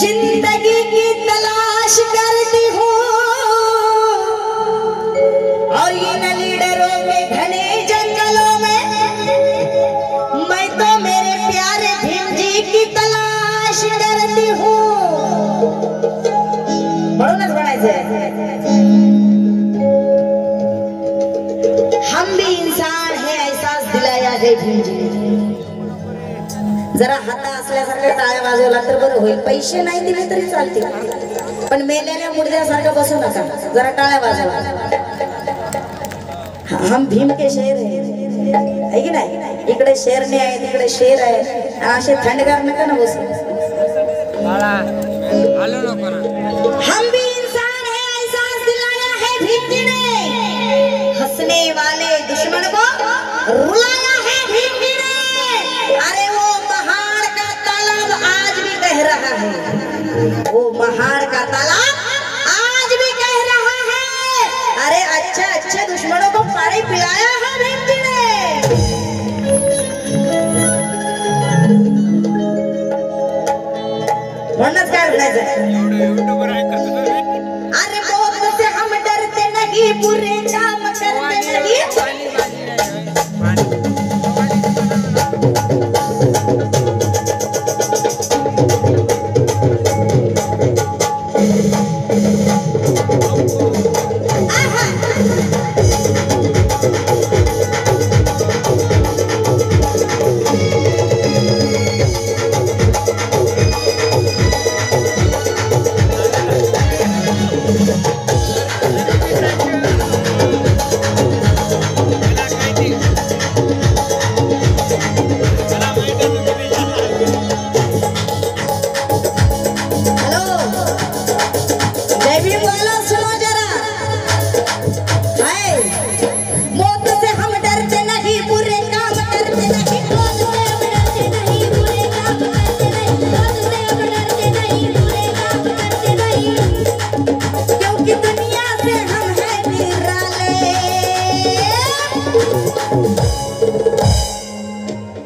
जिंदगी की तलाश करती हूँ और इन लीडरों के घने जंगलों में मैं तो मेरे प्यारे भीम जी की तलाश करती हूँ। म्हणूनच म्हणायचंय हम भी इंसान है एहसास दिलाया है भीम जी। जरा हाता असल्यासारखं टाळ्या वाजवला तर बरं होईल. पैसे नाही दिले तरी चालतील पण मेलेल्या मुर्द्यासारखं बसू नका. जरा टाळ्या वाजवा. हम भीम के शेर है की नाही. इकडे शेरने आहे तिकडे शेर आहे. असे थंडगार नका ना बसू. हम भी इंसान है एहसास दिलाया है भीम जी ने. हंसने वाले दुश्मन को रुलाया है भीम जी ने. अरे वो पहाड़ का तालाब आज भी कह रहा है. वो पहाड़ का तालाब आज भी कह रहा है. अरे अच्छे अच्छे दुश्मनों को पानी पिलाया है भीम जी ने. म्हणूनच काय म्हणायचं. अरे मौत से हम डरते नहीं बुरे काम करते नहीं.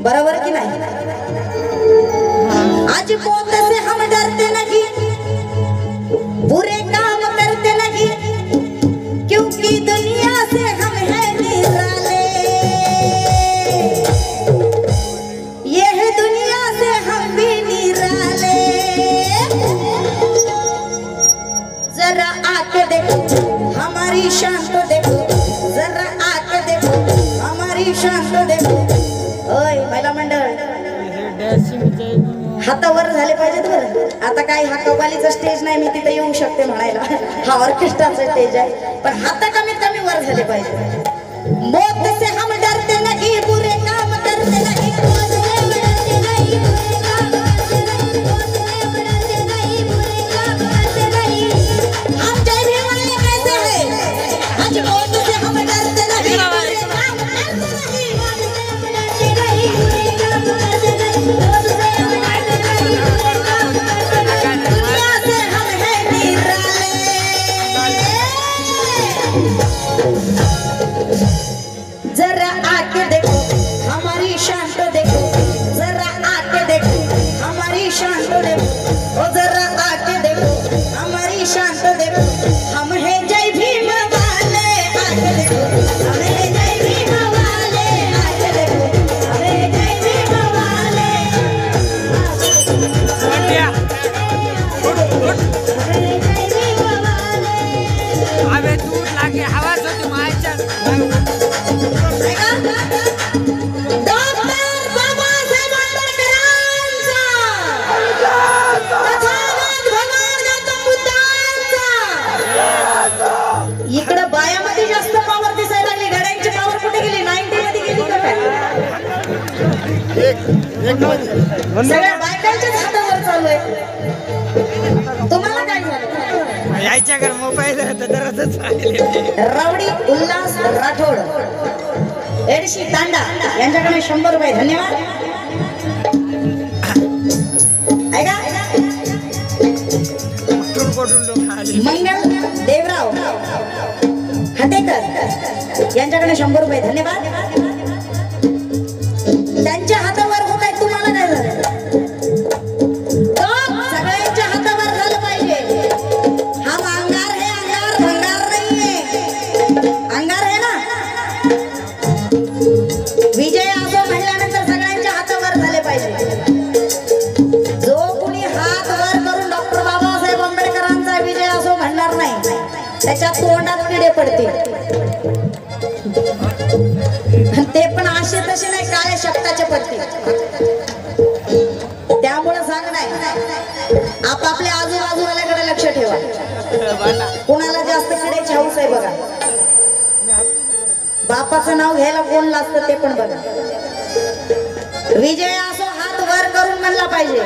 बराबर की नहीं. आज मौत से हम डरते नहीं बुरे काम करते नहीं क्योंकि दुनिया से हम हैं निराले. ये है दुनिया से हम भी निराले. जरा आके देखो हमारी शान तो देखो. जरा आके देखो हमारी शान तो देखो. ओय महिला मंडळ हात वर झाले पाहिजेत बरं. आता काय हा कव्वालीचा स्टेज नाही मी तिथे येऊ शकते म्हणायला. हा ऑर्केस्ट्राचा स्टेज आहे पण हात कमीत कमी वर झाले पाहिजे. मौत से हम डरते नहीं बुरे काम करते नहीं. हम जय भीम वाले कैसे हैं. आज मौत से हम डरते नहीं बुरे काम करते नहीं. दुनिया से हम हैं निराले. जरा आके देखो हमारी शान तो देखो. जरा आके देखो हमारी शान तो देखो. ओ जरा आके देखो हमारी शान तो देखो. हम हैं जय भीम वाले. आके देखो हम हैं जय भीम वाले. आके देखो हम हैं जय भीम वाले. अबे दूर लागे आवाज होती मायच्या. इकडं बायामध्ये जास्त पावर दिसायला लागली. गाड्यांची पावर कुठे गेली. 90 मध्ये गेली का काय. सगळ्या बायकांच्याच हातावर चालू आहे. तुम्हाला काय झालं. यायच्या घर मोबाईल रावडी उल्हास राठोड एडशी तांडा यांच्याकडे 100 रुपये. धन्यवाद. ऐका मंगल देवराव हटेकर यांच्याकडे 100 रुपये. धन्यवाद. त्यांच्या हातावर होत आहे. तुम्हाला काय झालं. सगळ्यांच्या हात जो कुणी हात वर करून डॉक्टर बाबासाहेब आंबेडकरांचा विजय असो म्हणणार नाही, त्याच्या तोंडात किडे पडतील. ते पण असे तसे नाही, काळे शक्ताचे पडतील. त्यामुळे सांग नाही, आपापल्या आजूबाजूवाल्याकडे लक्ष ठेवा. कोणाला जास्त किड्याची हौस आहे बघा. बापाचं नाव घ्यायला कोण लागतं ते पण बघा. विजय असो हात वर करून म्हणला पाहिजे.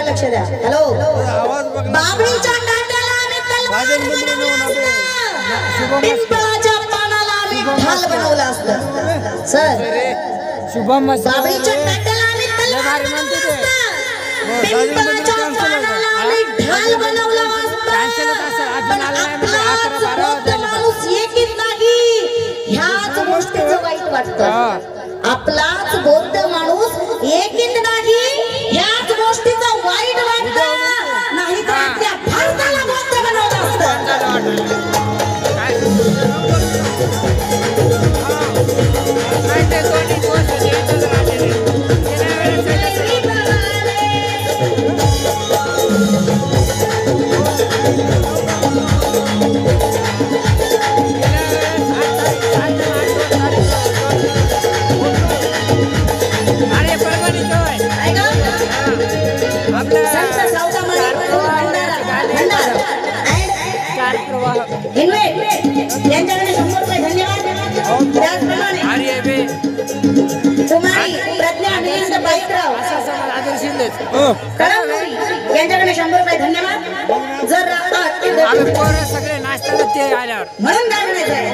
लक्ष द्या. हॅलो, बाबळीच्या काट्याला आम्ही तलवार पिंपळाच्या पानाला आम्ही ढाल बनवलं असतं. सर, बाबळीच्या काट्याला आम्ही तलवार बनवलं असतं, पिंपळाच्या पानाला आम्ही ढाल बनवलं असतं. माणूस एकच नाही, ह्याच गोष्टीचं वाईट वाटतं. आपलाच बौद्ध माणूस एकच नाही, ह्याच गोष्टीचा वाईट वाटतं. नाही तर आपल्या भारताला बौद्ध बनवलं असतं. नाही ते दोन्ही गोष्टी इन्व्हेट यांच्याकडे 100 रुपये धन्यवाद. त्याचप्रमाणे अरे बे कुमारी प्रज्ञा निलिंद बाईकराव कळमनुरी यांच्याकडे 100 रुपये धन्यवाद. जर आम्ही पोरं सगळे नाश्त्याला ते आल्यावर म्हणून काय म्हणायचं आहे,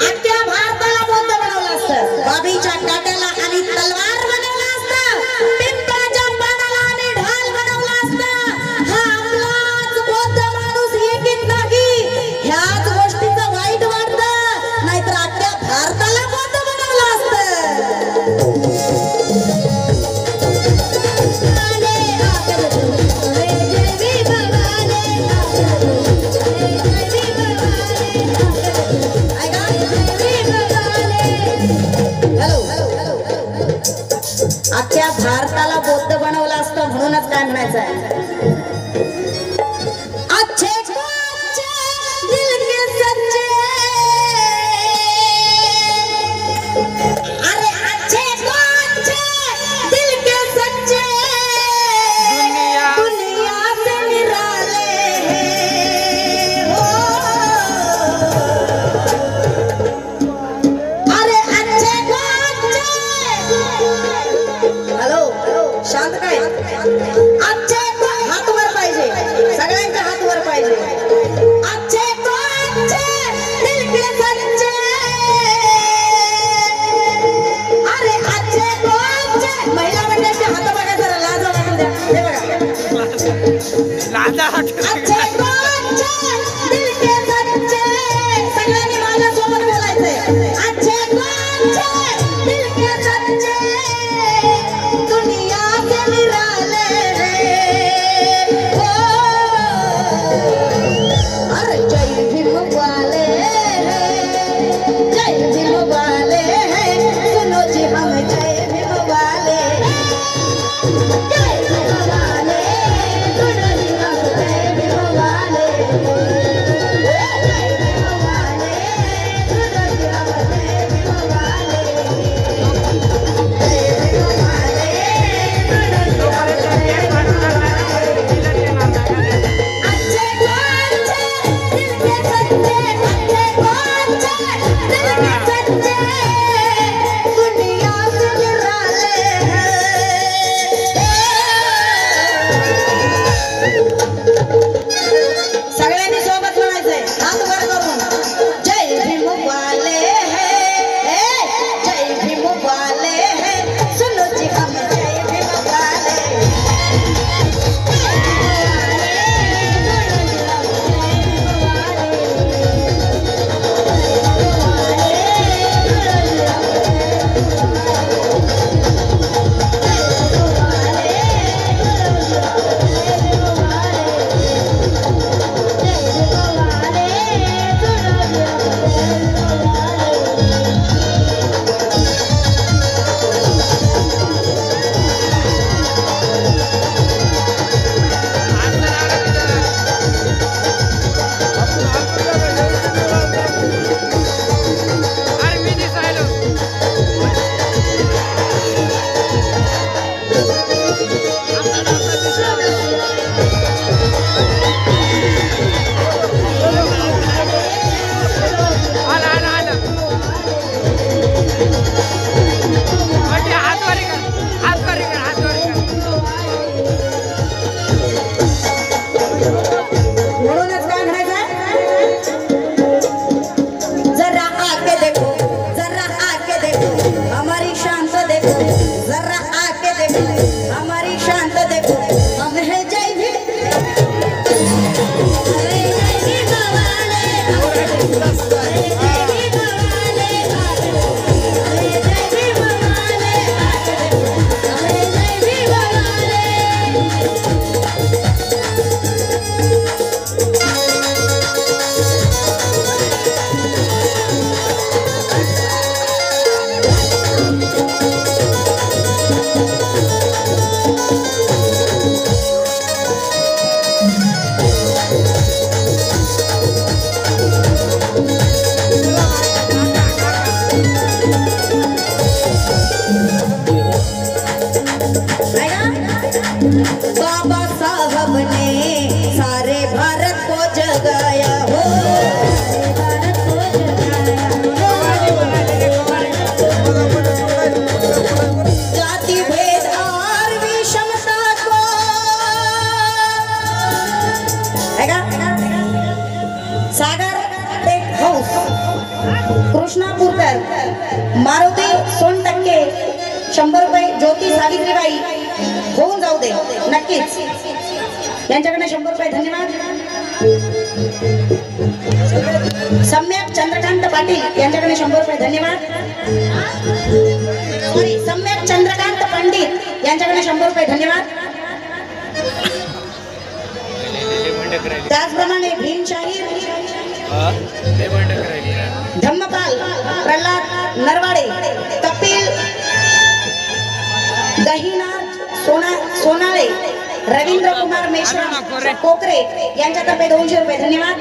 अख्ख्या भारताला बौद्ध बनवलं असतं, बाबीच्या काट्याला आणि तलवार बनवलं असतं, पिंपळाच्या पानाला आणि ढाल बनवलं असतं. हा आपलाच बौद्ध माणूस एकीत नाही, ह्याच गोष्टीचं वाईट वाटतं, नाहीतर अख्ख्या भारताला बौद्ध बनवलं असतं. अख्ख्या भारताला बौद्ध बनवलं असतं, म्हणूनच काय म्हणायचं आहे, अच्छे को अच्छे दिल के सच्चे, अरे अच्छे को अच्छे दिल के सच्चे दुनिया से निराले हो, अरे अच्छे को अच्छे, हॅलो शांत काय, अच्छे को हात वर पाहिजे, सगळ्यांचे हात वर पाहिजे. अच्छे को अच्छे दिल के सच्चे, अरे अच्छे को अच्छे. महिला मंडळाचे हात बघा जरा, लाज वाटू द्या, हे बघा. अच्छे को अच्छे दिल के सच्चे, सगळ्यांनी माझ्या सोबत बोलायचंय. अच्छे को अच्छे दिल के सच्चे दुनिया से निराले हो, अरे जय भीम वाले, जय भीम वाले हैं, सुनो जी हम जय भीम वाले, जय भीम वाले, सुनो जी हम जय भीम वाले, जय भीम वाले, सुनो जी हम जय भीम वाले, जय भीम वाले, सुनो जी हम अच्छे को अच्छे दिल के सच्चे, अच्छे को अच्छे दिल के सच्चे दुनिया से निराले हैं. सगळ्यांनी सोबत म्हणायचंय, हात वर करून, जय भीम वाले हैं, जय भीम वाले हैं, सुनो जी हम जय भीम वाले, अरे मी दिसायलो आला आला आला म्हणजे हातवारी कर, हातवारी कर, हातवारी कर. म्हणूनच काय म्हणायचं, जरा आके देखो, जरा आके देखो हमारी शान तो देखो, जरा आके देखो हमारी शान तो देखो, हम है जय भीम, अरे जय भीम वाले, अरे जय भीम वाले, अरे जय भीम वाले, अरे जय भीम बाबा साहब ने सारे भारत को जगाया हो। कृष्णापूरकर मारुती सोनटक्के 100 रुपये. ज्योती सावित्रीबाई होऊन जाऊ दे नक्कीच, यांच्याकडे 100 रुपये. धन्यवाद. सम्यक चंद्रकांत पाटील यांच्याकडे 100 रुपये. धन्यवाद. सॉरी, सम्यक चंद्रकांत पंडित यांच्याकडे 100 रुपये. धन्यवाद. त्याचप्रमाणे भीम शाहीर धम्मपाल प्रल्हाद नरवाडे, कपिल गहिनाथ सोनाळे, रवींद्र कुमार मेश्राम कोकरे यांच्यातर्फे 200 रुपये. धन्यवाद.